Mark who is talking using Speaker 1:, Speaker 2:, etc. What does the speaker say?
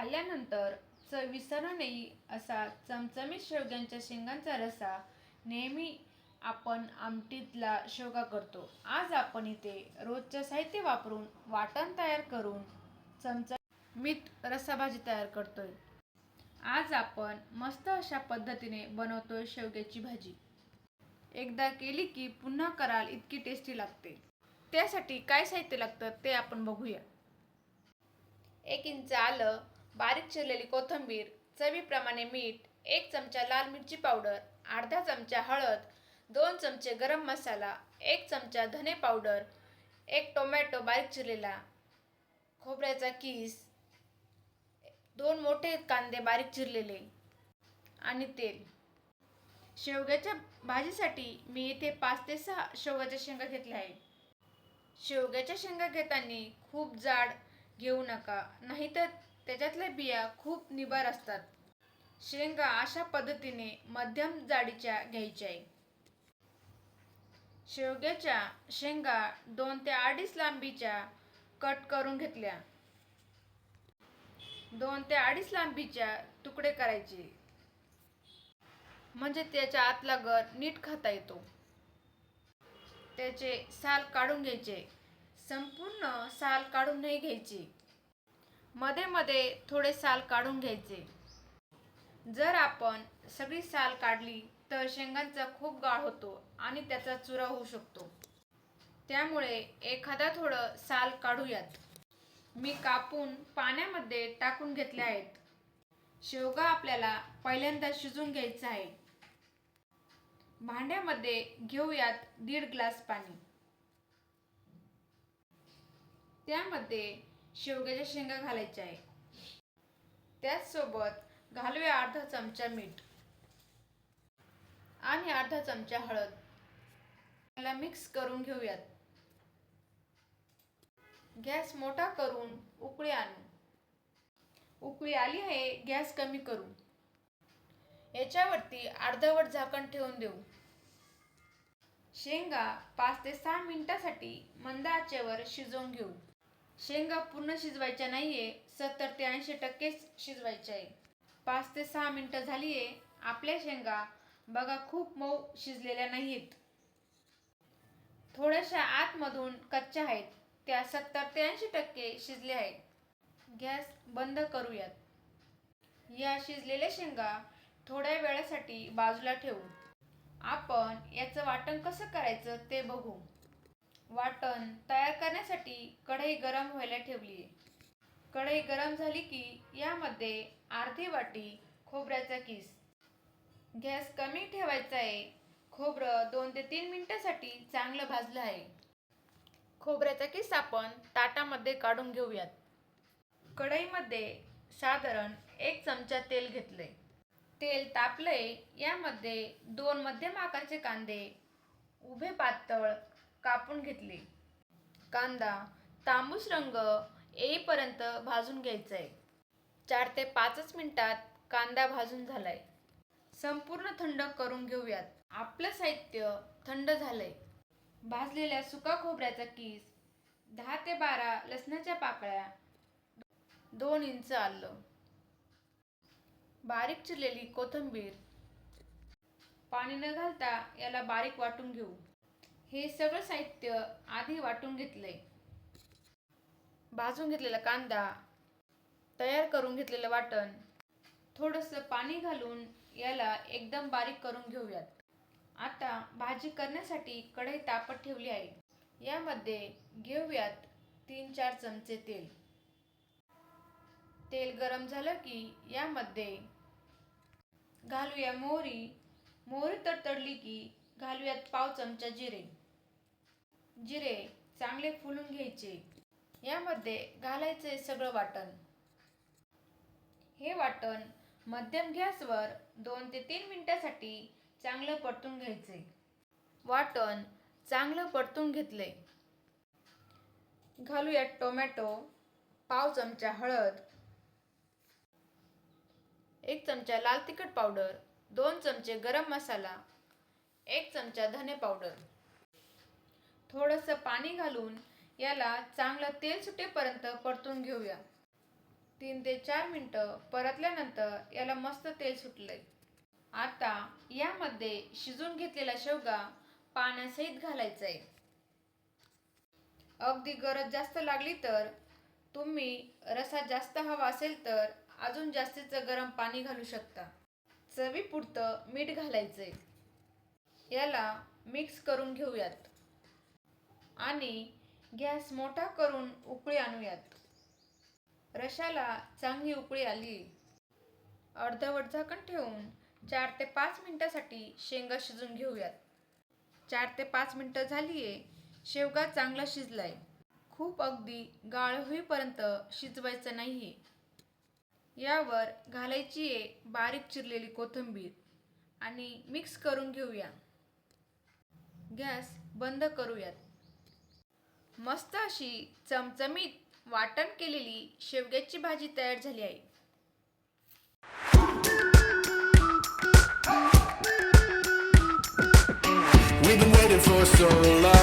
Speaker 1: आल्यानंतर विसरू नये असा चमचमीत शेवग्याच्या शेंगांचा रस्सा नेहमी आपण आमटीतला शेवगा करतो. आज आपण इथे रोजचं साहित्य वापरून वाटण तयार करून चमचमीत रस्सा भाजी तयार करतोय. आज आपण मस्त अशा पद्धतीने बनवतोय शेवग्याची भाजी. एकदा केली की पुन्हा कराल इतकी टेस्टी लागते. त्यासाठी काय साहित्य लागतं ते आपण बघूया. 1 इंच आलं, बारीक चिरलेली कोथिंबीर, चवीप्रमाणे मीठ, 1 चमचा लाल मिरची पावडर, अर्धा चमचा हळद, 2 चमचे गरम मसाला, 1 चमचा धने पावडर, 1 टोमॅटो बारीक चिरलेला, खोबऱ्याचा किस, 2 मोठे कांदे बारीक चिरलेले आणि तेल. शेवग्याच्या भाजीसाठी मी इथे 5 ते 6 शेवग्याच्या शेंगा घेतल्या आहेत. शेवग्याच्या शेंगा घेताना खूप जाड घेऊ नका, नाहीतर त्याच्यातल्या बिया खूप निबार असतात. शेंगा अशा पद्धतीने मध्यम जाडीच्या घ्यायच्या आहे. शेवग्याच्या शेंगा 2 ते अडीच लांबीच्या कट करून घेतल्या. 2 ते अडीच लांबीच्या तुकडे करायचे, म्हणजे त्याच्या आतला गर नीट खाता येतो. त्याचे साल काढून घ्यायचे. संपूर्ण साल काढून नाही घ्यायचे, मध्ये मध्ये थोडे साल काढून घ्यायचे. जर आपण सगळी साल काढली तर शेंगांचा खूप गाळ होतो आणि त्याचा चुरा होऊ शकतो. त्यामुळे एखादा थोडं साल काढूयात. मी कापून पाण्यामध्ये टाकून घेतले आहेत. शेवगा आपल्याला पहिल्यांदा शिजवून घ्यायचा आहे. भांड्यामध्ये घेऊयात 1.5 ग्लास पाणी. त्यामध्ये शेवग्याच्या शेंगा घालायच्या आहे. त्याचसोबत घालूया अर्धा चमचा मीठ आणि अर्धा चमचा हळद. याला मिक्स करून घेऊयात. गॅस मोठा करून उकळी आणू. उकळी आली आहे, गॅस कमी करू. याच्यावरती अर्धवट झाकण ठेवून देऊ. शेंगा 5 ते 6 मिनिटांसाठी मंद आचेवर शिजवून घेऊ. शेंगा पूर्ण शिजवायच्या नाहीये, 70 ते 80% शिजवायच्या आहे. 5 ते 6 मिनिटं झाली आहे. आपल्या शेंगा बघा खूप मऊ शिजलेल्या नाहीत, थोड्याशा आतमधून कच्च्या आहेत. त्या 70 ते 80% शिजल्या आहेत. गॅस बंद करूयात. या शिजलेल्या शेंगा थोड्या वेळासाठी बाजूला ठेवू. आपण याचं वाटण कसं करायचं ते बघू. वाटण तयार करण्यासाठी कढई गरम व्हायला ठेवली आहे. कढई गरम झाली की यामध्ये अर्धी वाटी खोबऱ्याचा किस. गॅस कमी ठेवायचा आहे. खोबरं 2 ते 3 मिनिटांसाठी चांगलं भाजलं आहे. खोबऱ्याचा किस आपण ताटामध्ये काढून घेऊयात. कढईमध्ये साधारण 1 चमचा तेल घेतले. तेल तापलंय. यामध्ये 2 मध्यम आकाराचे कांदे उभे पातळ कापून घेतले. कांदा तांबूस रंग येईपर्यंत भाजून घ्यायचा आहे. 4 ते 5 मिनिटात कांदा भाजून झालाय. संपूर्ण थंड करून घेऊयात. आपलं साहित्य थंड झालंय. भाजलेल्या सुका खोबऱ्याचा किस, 10 ते 12 लसणाच्या पाकळ्या, 2 इंच आलं, बारीक चिरलेली कोथिंबीर. पाणी न घालता याला बारीक वाटून घेऊ. हे सगळं साहित्य आधी वाटून घेतलंय. भाजून घेतलेला कांदा, तयार करून घेतलेलं वाटण, थोडंसं पाणी घालून याला एकदम बारीक करून घेऊयात. आता भाजी करण्यासाठी कढई तापत ठेवली आहे. यामध्ये घेऊयात 3-4 चमचे तेल. तेल गरम झालं की यामध्ये घालूया मोहरी. मोहरी तडतडली की घालूयात पाव चमचा जिरे. जिरे चांगले फुलून घ्यायचे. यामध्ये घालायचे सगळं वाटण. हे वाटण मध्यम गॅसवर 2 ते 3 मिनिटांसाठी चांगलं परतून घ्यायचे. वाटण चांगलं परतून घेतले. घालूयात टोमॅटो, पाव चमचा हळद, 1 चमचा लाल तिखट पावडर, 2 चमचे गरम मसाला, 1 चमचा धने पावडर. थोडंसं पाणी घालून याला चांगलं तेल सुटेपर्यंत परतून घेऊया. 3 ते 4 मिनिटं परतल्यानंतर याला मस्त तेल सुटलंय. आता यामध्ये शिजून घेतलेला शेवगा पाण्यासहित घालायचा आहे. अगदी गरज जास्त लागली तर तुम्ही रसा जास्त हवा असेल तर अजून जास्तीचं गरम पाणी घालू शकता. चवीपुरतं मीठ घालायचंय. याला मिक्स करून घेऊयात आणि गॅस मोठा करून उकळी आणूयात. रशाला चांगली उकळी आली. अर्धवट झाकण ठेवून 4 ते 5 मिनिटांसाठी शेंगा शिजून घेऊयात. 4 ते 5 मिनिटं झालीये. शेवगा चांगला शिजलाय. खूप अगदी गाळ होईपर्यंत शिजवायचं नाहीये. यावर घालायची आहे बारीक चिरलेली कोथिंबीर आणि मिक्स करून घेऊया. गॅस बंद करूयात. मस्त अशी चमचमीत वाटण केलेली शेवग्याची भाजी तयार झाली आहे.
Speaker 2: We've been waiting for so long.